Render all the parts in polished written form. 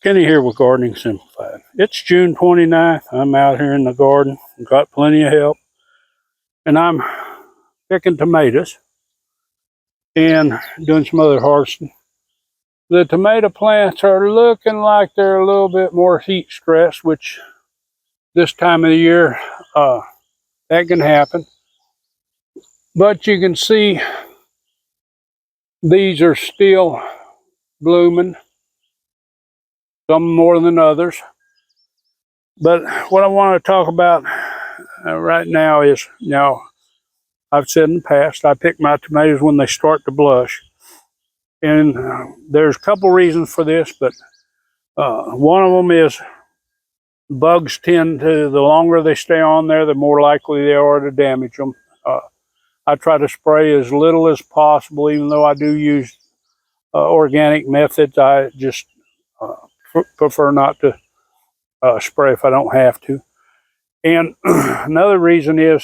Kenny here with Gardening Simplified. It's June 29th. I'm out here in the garden. Got plenty of help. And I'm picking tomatoes and doing some other harvesting. The tomato plants are looking like they're a little bit more heat stressed, which this time of the year, that can happen. But you can see these are still blooming, some more than others. But what I want to talk about right now is, I've said in the past, I pick my tomatoes when they start to blush. And there's a couple reasons for this, but one of them is bugs tend to, the longer they stay on there, the more likely they are to damage them. I try to spray as little as possible, even though I do use organic methods. I just prefer not to spray if I don't have to. And another reason is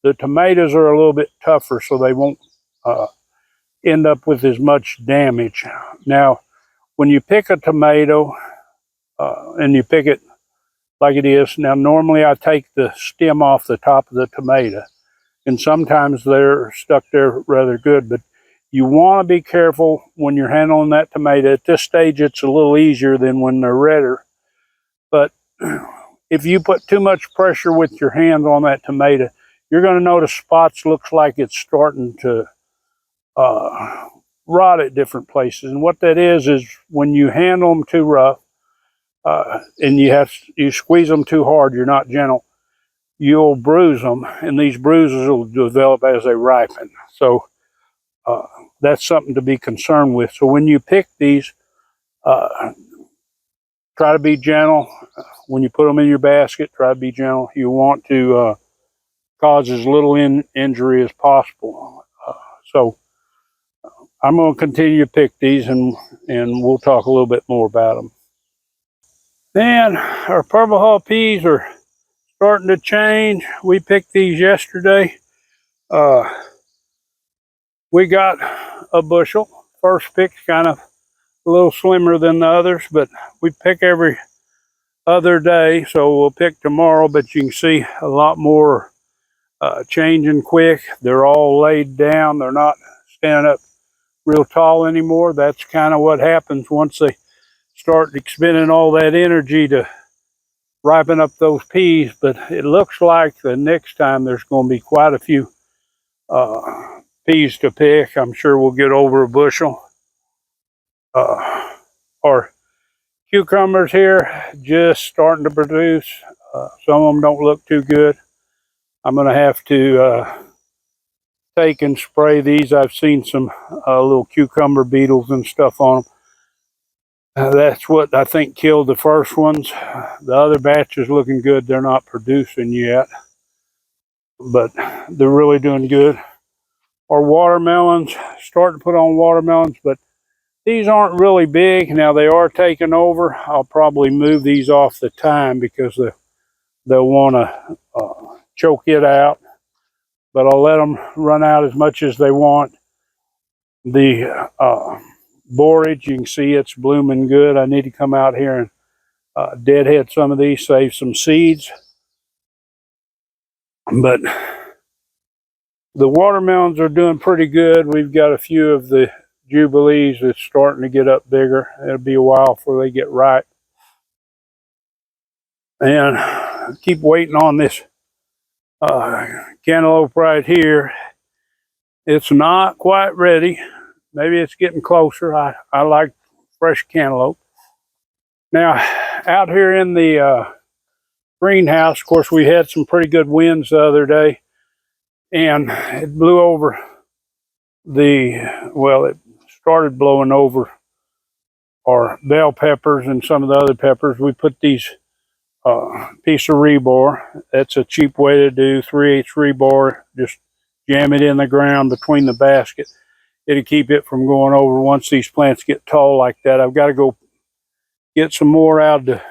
the tomatoes are a little bit tougher, so they won't end up with as much damage. Now, when you pick a tomato and you pick it like it is, now normally I take the stem off the top of the tomato, and sometimes they're stuck there rather good, but you want to be careful when you're handling that tomato. At this stage, it's a little easier than when they're redder, but if you put too much pressure with your hands on that tomato, you're going to notice spots looks like it's starting to rot at different places. And what that is when you handle them too rough and you squeeze them too hard, you're not gentle, you'll bruise them, and these bruises will develop as they ripen. So that's something to be concerned with. So when you pick these, try to be gentle. When you put them in your basket, try to be gentle. You want to cause as little injury as possible. So I'm going to continue to pick these, and we'll talk a little bit more about them. Then our purple hull peas are starting to change. We picked these yesterday. We got a bushel. First pick's kind of a little slimmer than the others, but we pick every other day, so we'll pick tomorrow. But you can see a lot more changing quick. They're all laid down. They're not standing up real tall anymore. That's kind of what happens once they start expending all that energy to ripen up those peas. But it looks like the next time there's going to be quite a few peas to pick. I'm sure we'll get over a bushel. Our cucumbers here just starting to produce. Some of them don't look too good. I'm going to have to take and spray these. I've seen some little cucumber beetles and stuff on them. That's what I think killed the first ones. The other batch is looking good. They're not producing yet, but they're really doing good. Our watermelons, starting to put on watermelons, but these aren't really big. Now they are taking over. I'll probably move these off the time because they'll want to choke it out, but I'll let them run out as much as they want. The borage, you can see it's blooming good. I need to come out here and deadhead some of these, save some seeds. But the watermelons are doing pretty good. We've got a few of the Jubilees that's starting to get up bigger. It'll be a while before they get ripe. And keep waiting on this cantaloupe right here. It's not quite ready. Maybe it's getting closer. I like fresh cantaloupe. Now, out here in the greenhouse, of course, we had some pretty good winds the other day, and it blew over it started blowing over our bell peppers and some of the other peppers. We put these piece of rebar. That's a cheap way to do 3/8 rebar. Just jam it in the ground between the basket. It'll keep it from going over once these plants get tall like that. I've got to go get some more out of the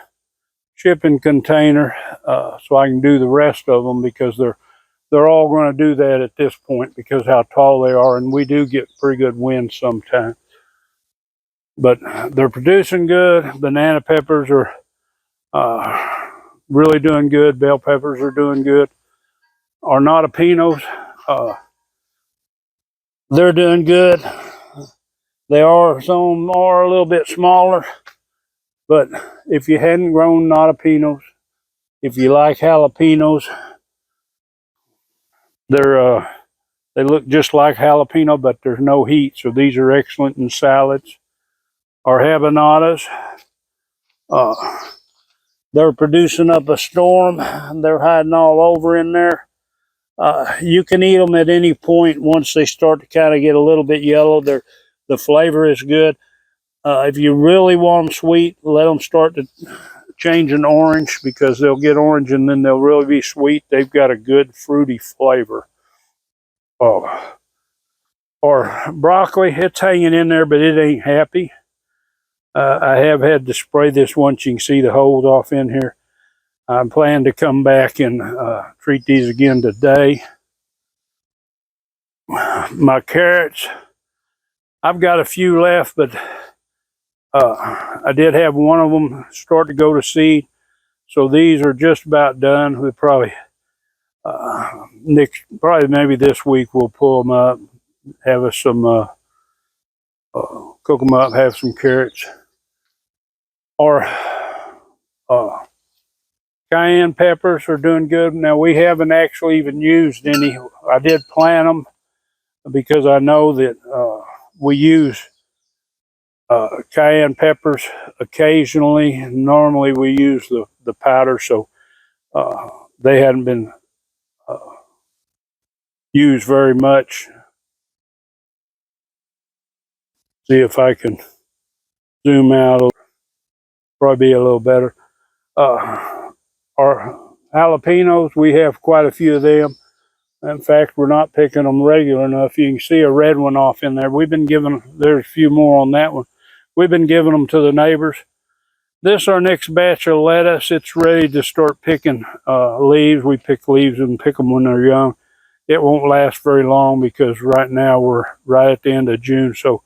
shipping container so I can do the rest of them, because they're all going to do that at this point because how tall they are, and we do get pretty good wind sometimes. but they're producing good. Banana peppers are really doing good. Bell peppers are doing good. Our natapinos, they're doing good. They are, some of them are a little bit smaller, but if you hadn't grown natapinos, if you like jalapenos, they're they look just like jalapeno, but there's no heat, so these are excellent in salads. Our habanadas, uh, they're producing up a storm. They're hiding all over in there. You can eat them at any point once they start to kind of get a little bit yellow. The flavor is good. If you really want them sweet, let them start to change an orange, because they'll get orange and then they'll really be sweet. They've got a good fruity flavor. Oh, or broccoli, it's hanging in there, but it ain't happy. I have had to spray this once. You can see the holes off in here. I'm planning to come back and treat these again today. My carrots, I've got a few left, but I did have one of them start to go to seed. So these are just about done. We'll probably probably maybe this week we'll pull them up, have us some cook them up, have some carrots. Or cayenne peppers are doing good. Now we haven't actually even used any. I did plant them because I know that we use cayenne peppers occasionally. Normally we use the powder, so they hadn't been used very much. See if I can zoom out. Probably be a little better. Our jalapenos, we have quite a few of them. In fact, we're not picking them regular enough. You can see a red one off in there. We've been giving, there's a few more on that one. We've been giving them to the neighbors. This is our next batch of lettuce. It's ready to start picking leaves. We pick leaves and pick them when they're young. It won't last very long because right now we're right at the end of June. So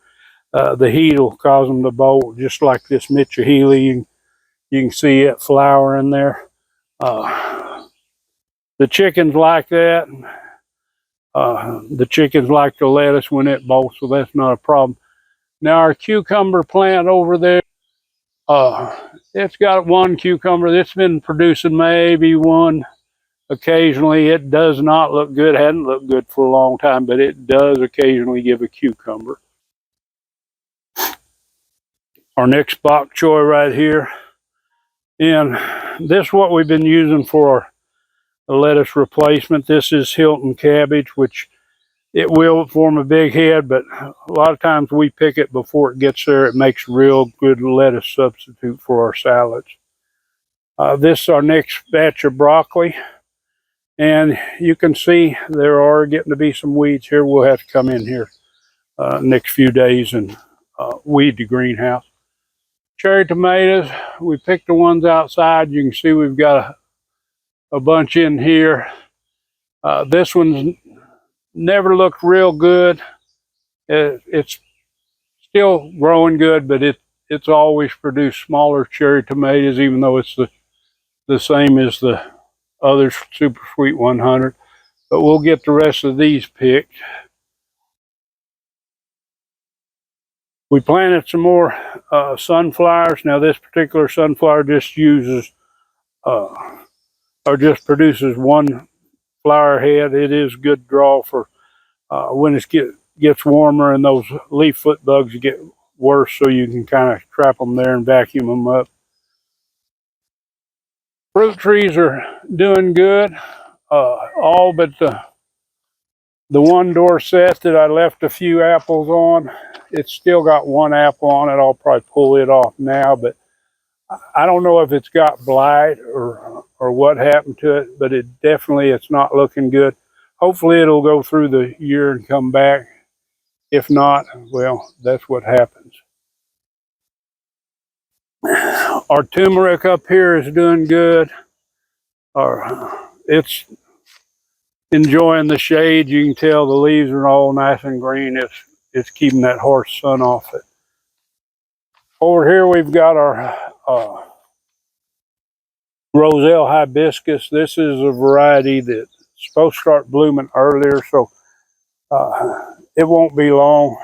the heat will cause them to bolt, just like this Mitchell Healy. You can see it flowering there. The chickens like that. The chickens like the lettuce when it bolts, so that's not a problem. Now our cucumber plant over there, it's got one cucumber that's been producing maybe one occasionally. It does not look good, hadn't looked good for a long time, but it does occasionally give a cucumber. Our next bok choy right here, and this is what we've been using for our lettuce replacement. This is Hilton cabbage, which it will form a big head, but a lot of times we pick it before it gets there. It makes real good lettuce substitute for our salads. This is our next batch of broccoli, and you can see there are getting to be some weeds here. We'll have to come in here next few days and weed the greenhouse. Cherry tomatoes, we picked the ones outside. You can see we've got a bunch in here. This one's never looked real good. It's still growing good, but it's always produced smaller cherry tomatoes, even though it's the same as the other Super Sweet 100. But we'll get the rest of these picked. We planted some more sunflowers. Now this particular sunflower just uses or just produces one flower head. It is a good draw for when it gets warmer and those leaf foot bugs get worse, so you can kind of trap them there and vacuum them up. Fruit trees are doing good. All but the one Dorset that I left a few apples on, it's still got one apple on it. I'll probably pull it off now, but I don't know if it's got blight or what happened to it, but it's not looking good. Hopefully it'll go through the year and come back. If not, well, that's what happens. Our turmeric up here is doing good. It's enjoying the shade. You can tell the leaves are all nice and green. It's keeping that harsh sun off it. Over here we've got our Roselle hibiscus. This is a variety that's supposed to start blooming earlier, so it won't be long.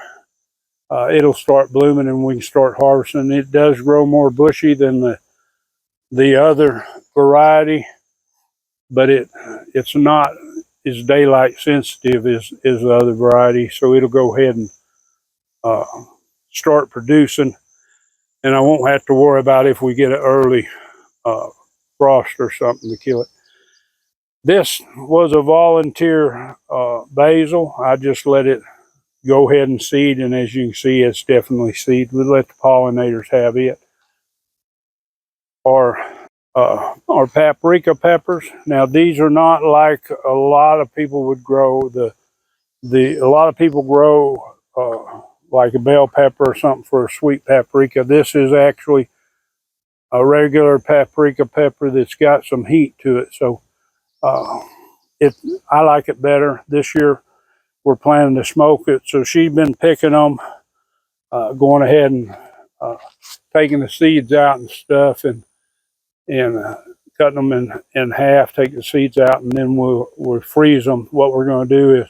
It'll start blooming and we can start harvesting. It does grow more bushy than the other variety, but it's not as daylight sensitive as the other variety, so it'll go ahead and start producing, and I won't have to worry about if we get an early frost or something to kill it. This was a volunteer basil. I just let it go ahead and seed, and as you can see, it's definitely seed. We let the pollinators have it. Our paprika peppers. Now these are not like a lot of people would grow. A lot of people grow like a bell pepper or something for a sweet paprika. This is actually a regular paprika pepper that's got some heat to it. So I like it better. This year we're planning to smoke it. So she's been picking them, going ahead and taking the seeds out and stuff, and cutting them in half, take the seeds out, and then we'll freeze them. What we're going to do is,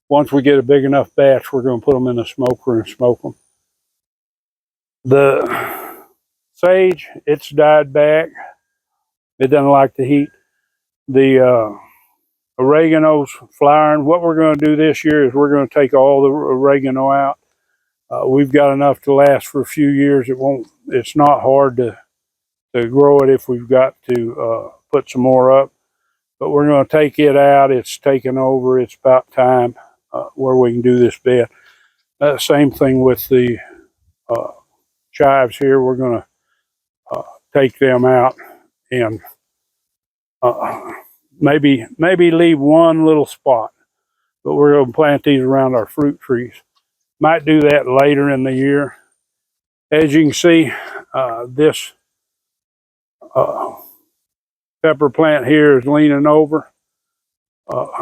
once we get a big enough batch, we're going to put them in the smoker and smoke them. The sage, it's died back. It doesn't like the heat. The oregano's flowering. What we're going to do this year is we're going to take all the oregano out. We've got enough to last for a few years. It's not hard to grow it if we've got to put some more up. But we're going to take it out. It's taken over. It's about time where we can do this bed. Same thing with the chives here. We're going to take them out and maybe leave one little spot. But we're going to plant these around our fruit trees. Might do that later in the year. As you can see, this pepper plant here is leaning over.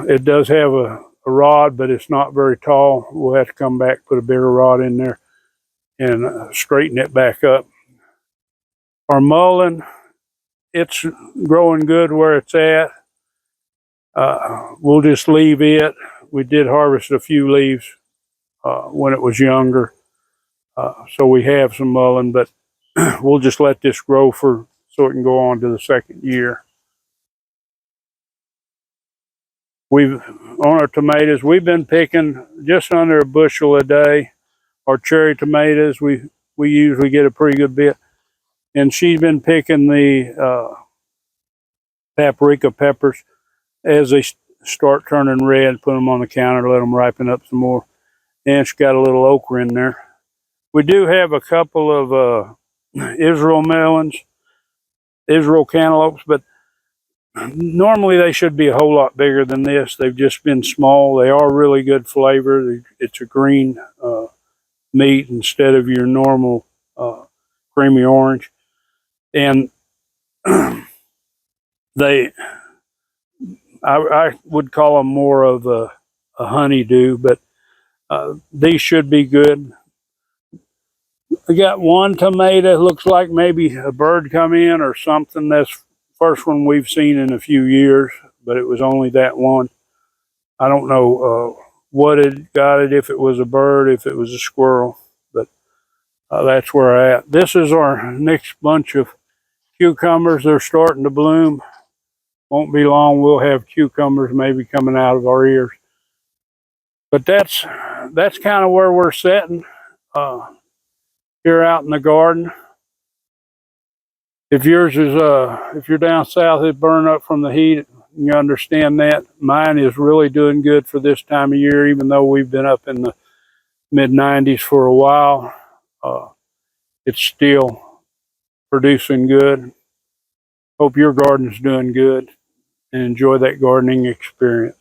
It does have a rod, but it's not very tall. We'll have to come back, put a bigger rod in there, and straighten it back up. Our mullein, it's growing good where it's at. We'll just leave it. We did harvest a few leaves when it was younger, so we have some mullein, but we'll just let this grow so it can go on to the second year. On our tomatoes, we've been picking just under a bushel a day. Our cherry tomatoes, we usually get a pretty good bit. And she's been picking the paprika peppers. As they start turning red, put them on the counter, let them ripen up some more. And she's got a little okra in there. We do have a couple of Israel melons, Israel cantaloupes, but normally they should be a whole lot bigger than this. They've just been small. They are really good flavor. It's a green meat instead of your normal creamy orange. And I would call them more of a honeydew, but these should be good. I got one tomato, looks like maybe a bird come in or something. That's the first one we've seen in a few years, but it was only that one. I don't know what had got it, if it was a bird, if it was a squirrel, but that's where I'm at. This is our next bunch of cucumbers. They're starting to bloom. Won't be long, we'll have cucumbers maybe coming out of our ears. But that's kind of where we're sitting here out in the garden. If yours is if you're down south, it burn up from the heat. You understand that. Mine is really doing good for this time of year, even though we've been up in the mid-90s for a while. It's still producing good. Hope your garden's doing good, and enjoy that gardening experience.